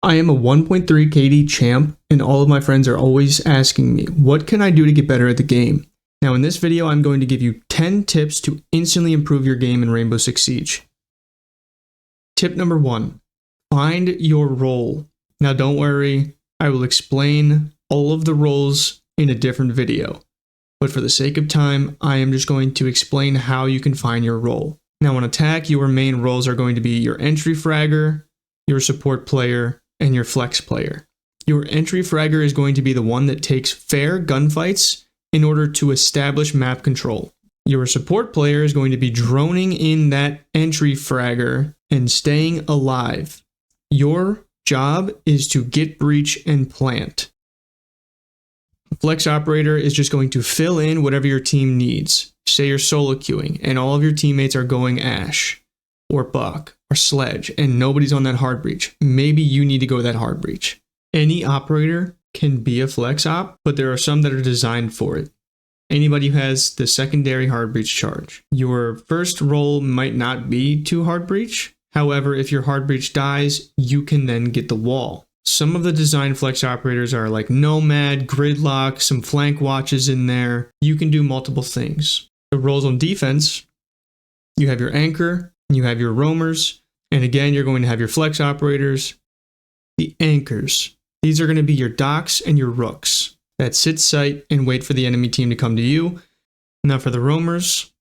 I am a 1.3 KD champ, and all of my friends are always asking me, what can I do to get better at the game? Now in this video, I'm going to give you 10 tips to instantly improve your game in Rainbow Six Siege. Tip number 1, find your role. Now don't worry, I will explain all of the roles in a different video. But for the sake of time, I am just going to explain how you can find your role. Now on attack, your main roles are going to be your entry fragger, your support player, and your flex player. Your entry fragger is going to be the one that takes fair gunfights in order to establish map control. Your support player is going to be droning in that entry fragger and staying alive. Your job is to get breach and plant. Flex operator is just going to fill in whatever your team needs. Say you're solo queuing and all of your teammates are going Ash or Buck or Sledge and nobody's on that hard breach. Maybe you need to go to that hard breach. Any operator can be a flex op, but there are some that are designed for it. Anybody who has the secondary hard breach charge. Your first role might not be to hard breach. However, if your hard breach dies, you can then get the wall. Some of the design flex operators are like Nomad, Gridlock, some flank watches in there. You can do multiple things. The roles on defense, you have your anchor, you have your roamers, and again, you're going to have your flex operators. The anchors, these are going to be your docks and your rooks that sit sight and wait for the enemy team to come to you. Now for the roamers,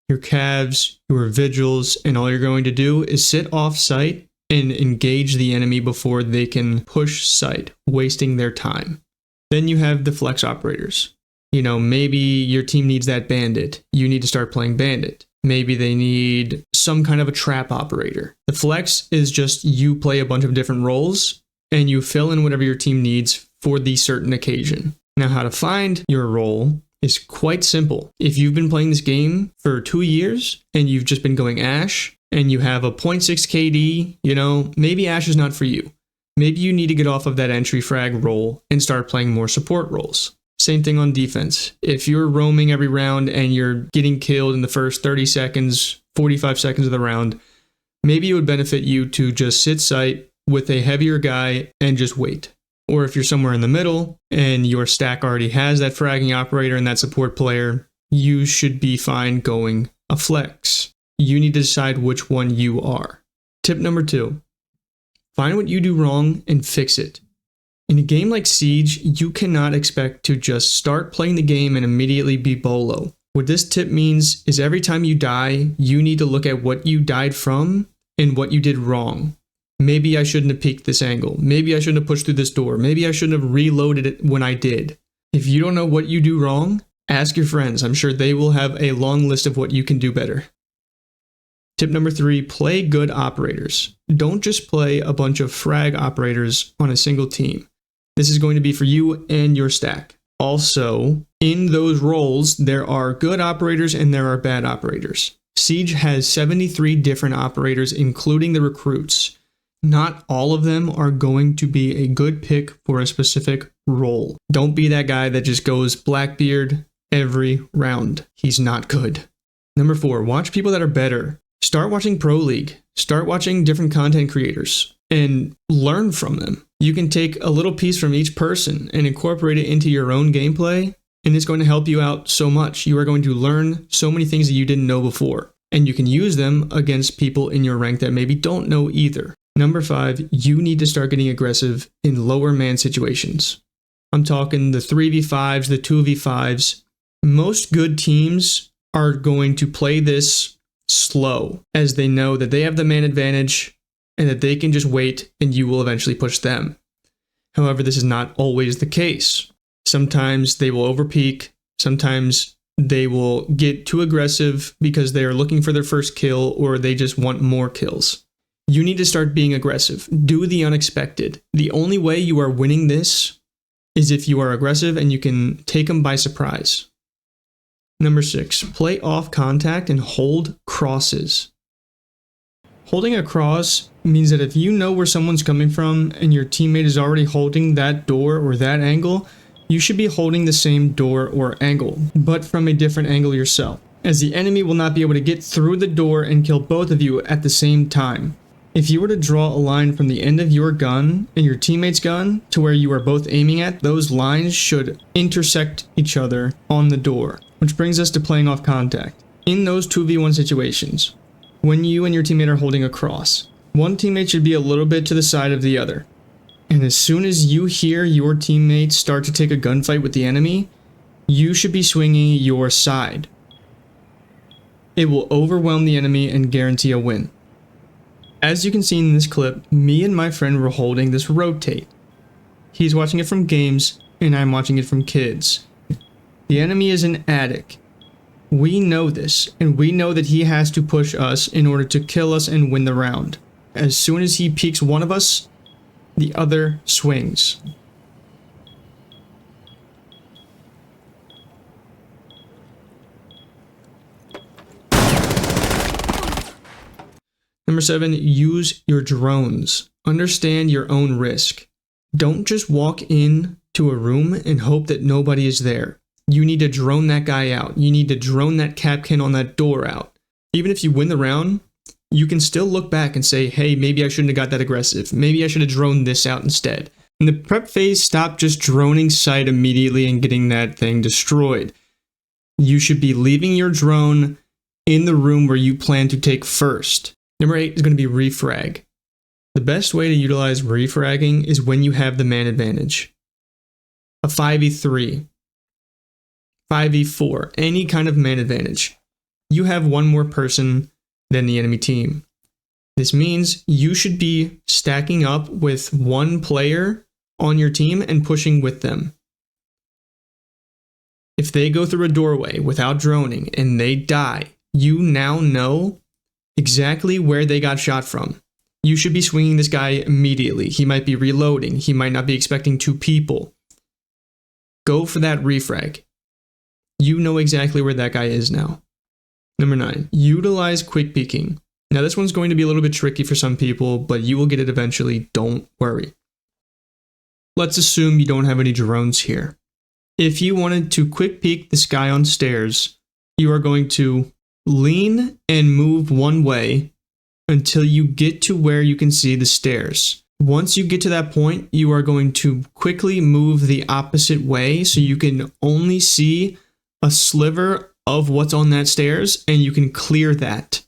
your calves, your vigils, and all you're going to do is sit off site and engage the enemy before they can push site, wasting their time. Then you have the flex operators. You know, maybe your team needs that bandit. You need to start playing bandit. Maybe they need some kind of a trap operator. The flex is just you play a bunch of different roles and you fill in whatever your team needs for the certain occasion. Now, how to find your role is quite simple. If you've been playing this game for 2 years and you've just been going Ash and you have a 0.6 KD, you know, maybe Ash is not for you. Maybe you need to get off of that entry frag role and start playing more support roles. Same thing on defense. If you're roaming every round and you're getting killed in the first 30 seconds, 45 seconds of the round, maybe it would benefit you to just sit sight with a heavier guy and just wait. Or if you're somewhere in the middle and your stack already has that fragging operator and that support player, you should be fine going a flex. You need to decide which one you are. Tip number 2, find what you do wrong and fix it. In a game like Siege, you cannot expect to just start playing the game and immediately be bolo. What this tip means is every time you die, you need to look at what you died from and what you did wrong. Maybe I shouldn't have peeked this angle. Maybe I shouldn't have pushed through this door. Maybe I shouldn't have reloaded it when I did. If you don't know what you do wrong, ask your friends. I'm sure they will have a long list of what you can do better. Tip number 3, play good operators. Don't just play a bunch of frag operators on a single team. This is going to be for you and your stack. Also, in those roles, there are good operators and there are bad operators. Siege has 73 different operators, including the recruits. Not all of them are going to be a good pick for a specific role. Don't be that guy that just goes Blackbeard every round. He's not good. Number 4, watch people that are better. Start watching Pro League. Start watching different content creators and learn from them. You can take a little piece from each person and incorporate it into your own gameplay, and it's going to help you out so much. You are going to learn so many things that you didn't know before, and you can use them against people in your rank that maybe don't know either. Number 5, you need to start getting aggressive in lower man situations. I'm talking the 3v5s, the 2v5s. Most good teams are going to play this slow, as they know that they have the man advantage and that they can just wait and you will eventually push them. However, this is not always the case. Sometimes they will overpeak. Sometimes they will get too aggressive because they are looking for their first kill or they just want more kills. You need to start being aggressive. Do the unexpected. The only way you are winning this is if you are aggressive and you can take them by surprise. Number 6, play off contact and hold crosses. Holding a cross means that if you know where someone's coming from and your teammate is already holding that door or that angle, you should be holding the same door or angle, but from a different angle yourself, as the enemy will not be able to get through the door and kill both of you at the same time. If you were to draw a line from the end of your gun and your teammate's gun to where you are both aiming at, those lines should intersect each other on the door, which brings us to playing off contact. In those 2v1 situations, when you and your teammate are holding a cross, one teammate should be a little bit to the side of the other. And as soon as you hear your teammate start to take a gunfight with the enemy, you should be swinging your side. It will overwhelm the enemy and guarantee a win. As you can see in this clip, me and my friend were holding this rotate. He's watching it from games, and I'm watching it from kids. The enemy is an addict. We know this, and we know that he has to push us in order to kill us and win the round. As soon as he peeks one of us, the other swings. Number 7, use your drones. Understand your own risk. Don't just walk in to a room and hope that nobody is there. You need to drone that guy out. You need to drone that capcan on that door out. Even if you win the round, you can still look back and say, hey, maybe I shouldn't have got that aggressive. Maybe I should have droned this out instead. In the prep phase, stop just droning sight immediately and getting that thing destroyed. You should be leaving your drone in the room where you plan to take first. Number 8 is going to be refrag. The best way to utilize refragging is when you have the man advantage. A 5v3, 5v4, any kind of man advantage. You have one more person than the enemy team. This means you should be stacking up with one player on your team and pushing with them. If they go through a doorway without droning and they die, you now know exactly where they got shot from. You should be swinging this guy immediately. He might be reloading. He might not be expecting 2 people. Go for that refrag. You know exactly where that guy is now. Number 9, utilize quick peeking. Now this one's going to be a little bit tricky for some people, but you will get it eventually, don't worry. Let's assume you don't have any drones here. If you wanted to quick peek this guy on stairs, you are going to lean and move one way until you get to where you can see the stairs. Once you get to that point, you are going to quickly move the opposite way so you can only see a sliver of what's on that stairs and you can clear that.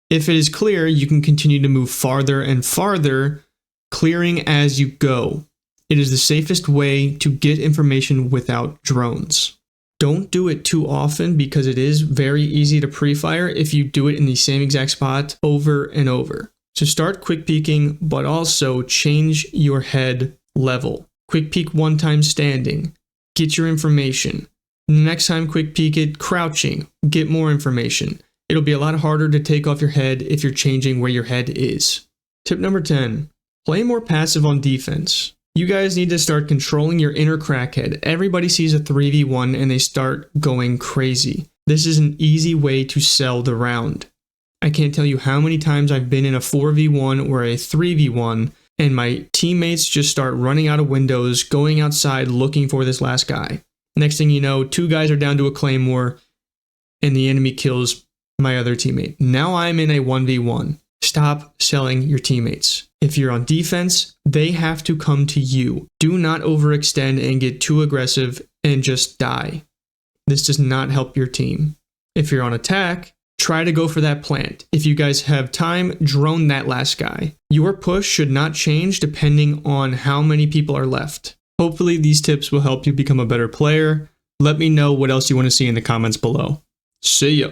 If it is clear, you can continue to move farther and farther, clearing as you go. It is the safest way to get information without drones. Don't do it too often because it is very easy to pre-fire if you do it in the same exact spot over and over. So start quick peeking, but also change your head level. Quick peek one time standing, get your information. Next time quick peek it crouching, get more information. It'll be a lot harder to take off your head if you're changing where your head is. Tip number 10, play more passive on defense. You guys need to start controlling your inner crackhead. Everybody sees a 3v1 and they start going crazy. This is an easy way to sell the round. I can't tell you how many times I've been in a 4v1 or a 3v1 and my teammates just start running out of windows, going outside looking for this last guy. Next thing you know, 2 guys are down to a claymore and the enemy kills my other teammate. Now I'm in a 1v1. Stop selling your teammates. If you're on defense, they have to come to you. Do not overextend and get too aggressive and just die. This does not help your team. If you're on attack, try to go for that plant. If you guys have time, drone that last guy. Your push should not change depending on how many people are left. Hopefully these tips will help you become a better player. Let me know what else you want to see in the comments below. See ya.